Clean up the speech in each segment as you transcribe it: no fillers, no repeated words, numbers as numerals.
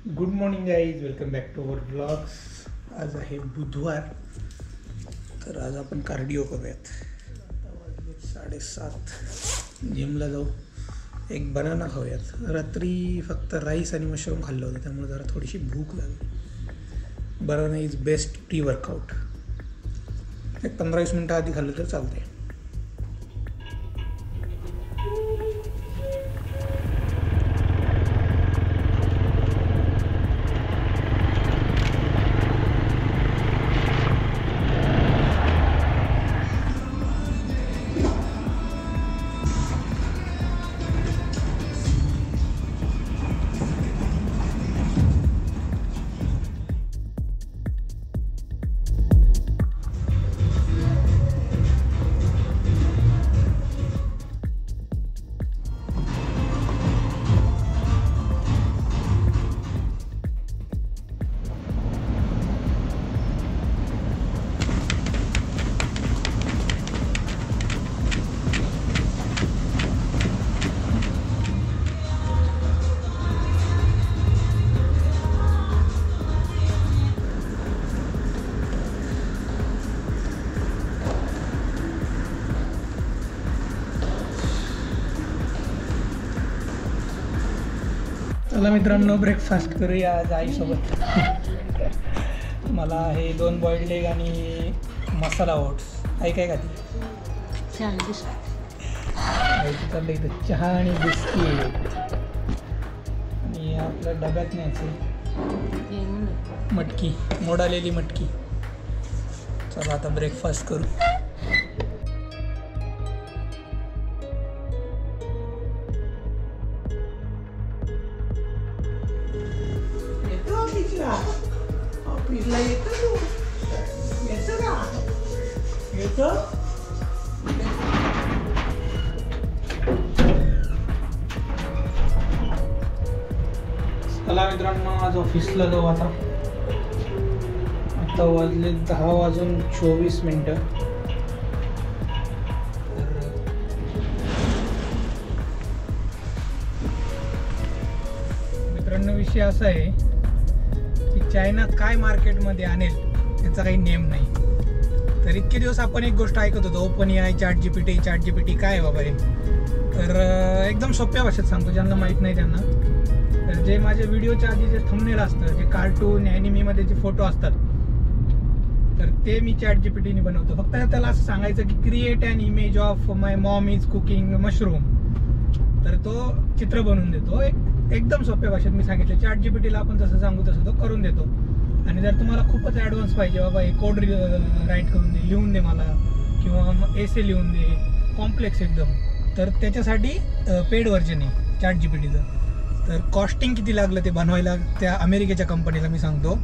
Good morning guys, welcome back to our blogs. आज आहे बुधवार, तर आज आपण कार्डिओ करूयात. 7:30 जिमला जाऊ, एक बनाना खाऊयात. रात्री फक्त राईस आणि मशरूम खाल्लं होतं, त्यामुळे जरा थोडीशी भूक लागली. Banana is best pre workout. एक 15-20 मिनटं आधी खाल्लं तर चालते. चला मित्रांनो, ब्रेकफास्ट करूया आज आईसोबत. मला हे 2 बॉइल्ड एग आणि मसाला ओट्स. आई काय खाते? आईचं चाललं इथं चहा आणि बिस्किट. आणि आपल्या डब्यात न्यायचं मटकी, मोडालेली मटकी. चला आता ब्रेकफास्ट करू. ऑफिसला येतो का? येतो. चला मित्रांनो, आज ऑफिसला जाऊ. आता वाजले 10:24. मित्रांनो, विषय असा आहे की चायना काय मार्केटमध्ये आणेल त्याचा काही नेम नाही. तर इतके दिवस आपण एक गोष्ट ऐकत होतो, ओपन एआय, चॅट जीपीटी काय आहे बाबा हे. तर एकदम सोप्या भाषेत सांगतो, ज्यांना माहीत नाही त्यांना. तर जे माझ्या व्हिडिओच्या आधी जे थंबनेल असतं, जे कार्टून ॲनिमीमध्ये जे फोटो असतात, तर ते मी चॅट जीपीटीने बनवतो. फक्त त्याला असं सांगायचं की create an image of my mom is cooking mushroom, तर तो चित्र बनवून देतो. एकदम सोप्या भाषेत मी सांगितलं. चॅट जीपीटीला आपण जसं सांगू तसं तो करून देतो. आणि जर तुम्हाला खूपच ॲडव्हान्स पाहिजे, बाबा हे कोड राईट करून दे, लिहून दे मला, किंवा एसे लिहून दे, कॉम्प्लेक्स एकदम, तर त्याच्यासाठी पेड व्हर्जन आहे चॅट जीपीटीचं. तर कॉस्टिंग किती लागलं ते बनवायला त्या अमेरिकेच्या कंपनीला मी सांगतो,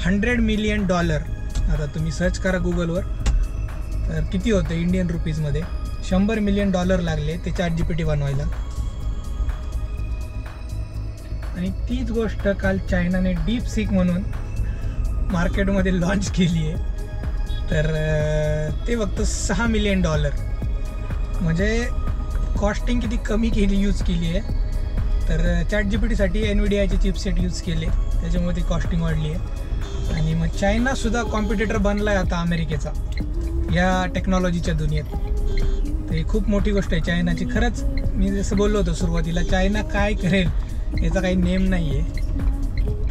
$100 मिलियन. आता तुम्ही सर्च करा गुगलवर, तर किती होतं इंडियन रुपीजमध्ये. $100 मिलियन लागले ते चॅट जीपीटी बनवायला. आणि तीच गोष्ट काल चायनाने डीपसीक म्हणून मार्केटमध्ये लॉन्च केली आहे. तर ते फक्त $6 मिलियन. म्हणजे कॉस्टिंग किती कमी यूज केली आहे. तर चॅट जीपीटीसाठी एनव्हीडियाचे चिपसेट यूज केले, त्याच्यामुळे ती कॉस्टिंग वाढली आहे. आणि मग चायनासुद्धा कॉम्पिटिटर बनला आहे आता अमेरिकेचा या टेक्नॉलॉजीच्या दुनियेत. तर ही खूप मोठी गोष्ट आहे चायनाची. खरंच मी जसं बोललो होतो सुरुवातीला, चायना काय करेल याचा काही नेम नाही आहे.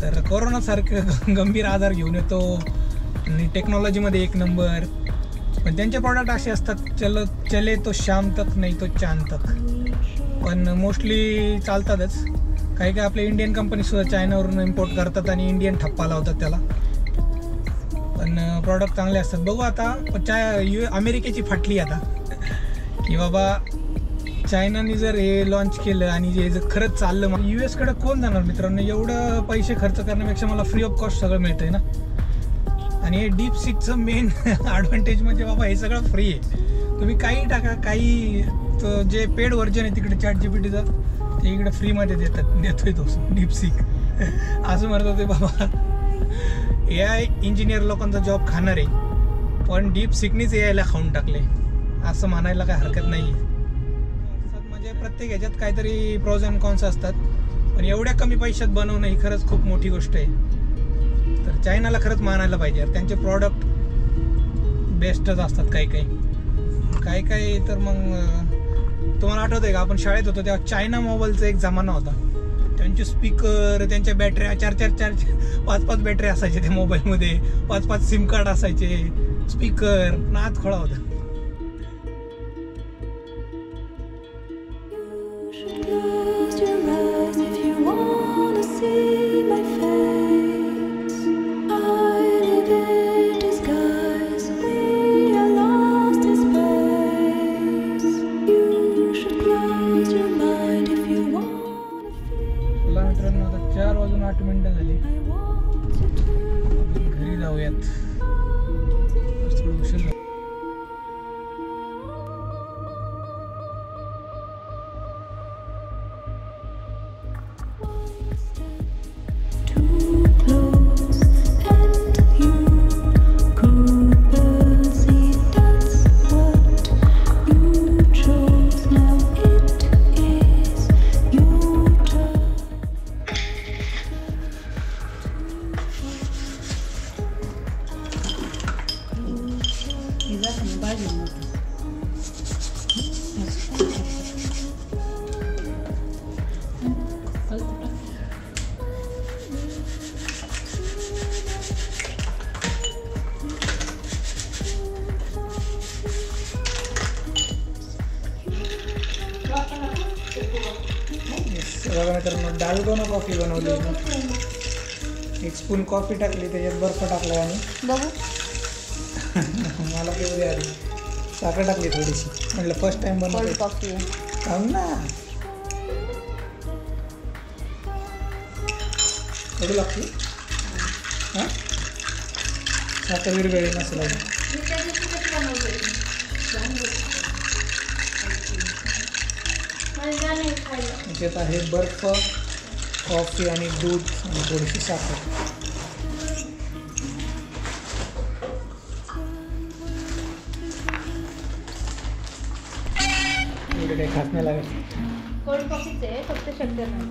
तर कोरोनासारखं गंभीर आजार घेऊन येतो आणि टेक्नॉलॉजीमध्ये 1 नंबर. पण त्यांचे प्रॉडक्ट असे असतात, चले तो शाम तक नाही तो चांद तक. पण मोस्टली चालतातच. काही आपल्या इंडियन कंपनीसुद्धा चायनावरून इम्पोर्ट करतात आणि इंडियन ठप्पा लावतात त्याला. पण प्रॉडक्ट चांगले असतात. बघू आता अमेरिकेची फाटली आता की बाबा चायनाने जर हे लॉन्च केलं आणि जे जर खरंच चाललं, मग US-कडे कोण जाणार मित्रांनो. एवढं पैसे खर्च करण्यापेक्षा मला फ्री ऑफ कॉस्ट सगळं मिळतं आहे ना. आणि हे डीपसीकचं मेन ॲडव्हान्टेज म्हणजे बाबा हे सगळं फ्री आहे. तुम्ही काही टाका, काही जे पेड व्हर्जन आहे तिकडे चॅट जीपीटीचं, ते इकडे फ्रीमध्ये देतोय तो डीपसीक. असं म्हणत होते बाबा AI इंजिनियर लोकांचा जॉब खाणार आहे, पण डीपसीकनीच AIला खाऊन टाकले असं म्हणायला काय हरकत नाही. म्हणजे प्रत्येक ह्याच्यात काहीतरी प्रोज अँड कॉन्स असतात. पण एवढ्या कमी पैशात बनवणं ही खरंच खूप मोठी गोष्ट आहे. तर चायनाला खरंच मानायला पाहिजे. त्यांचे प्रॉडक्ट बेस्टच असतात काही काही तर मग तुम्हाला आठवतंय का, आपण शाळेत होतो तेव्हा चायना मोबाईलचा एक जमाना होता. त्यांचे स्पीकर, त्यांच्या बॅटऱ्या 4-5 बॅटरी असायचे त्या मोबाईलमध्ये, 5 सिम कार्ड असायचे, स्पीकर, नाद खोळा होता. मित्रांनो आता 4:08 झाली. घरी जाऊयात, थोडं उशीर झाला. बघा डालगोना कॉफी बनवली. 1 स्पून कॉफी टाकली, त्याच्यात बर्फ टाकला आणि बघू मला पिऊ दे आधी. साखर टाकली थोडीशी, म्हटलं फर्स्ट टाइम बनवली कॉफी थांब ना. कडू लागते हां, साखर विरगळी नसेल. त्याच्यात आहे बर्फ, कॉफी आणि दूध आणि थोडीशी साखर. एवढे काही खास नाही लागत. कोल्ड कॉफीचे फक्त शक्य नाही.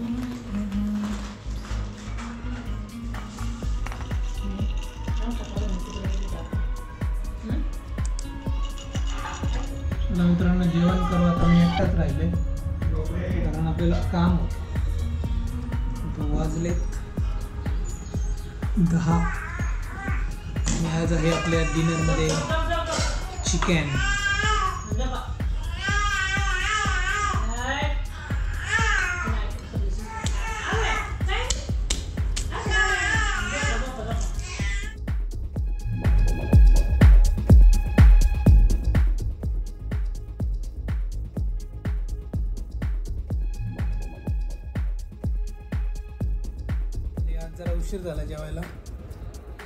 मित्रांनो जेवण करू. आता मी एकटाच राहिले कारण आपल्याला काम होतं. वाजलेत 10 आणि आज आहे आपल्या डिनरमध्ये चिकन. जरा उशीर झाला जेवायला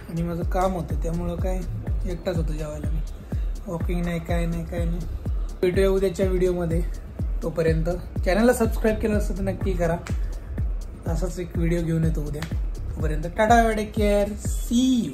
आणि माझं काम होतं, त्यामुळं काय एकटाच होतं जेवायला. मी वॉकिंग नाही, काय नाही. भेटूया उद्याच्या व्हिडिओमध्ये. तोपर्यंत चॅनलला सबस्क्राईब केलं असतं तर नक्की करा. असाच एक व्हिडिओ घेऊन येतो उद्या. तोपर्यंत tata, take care, see you.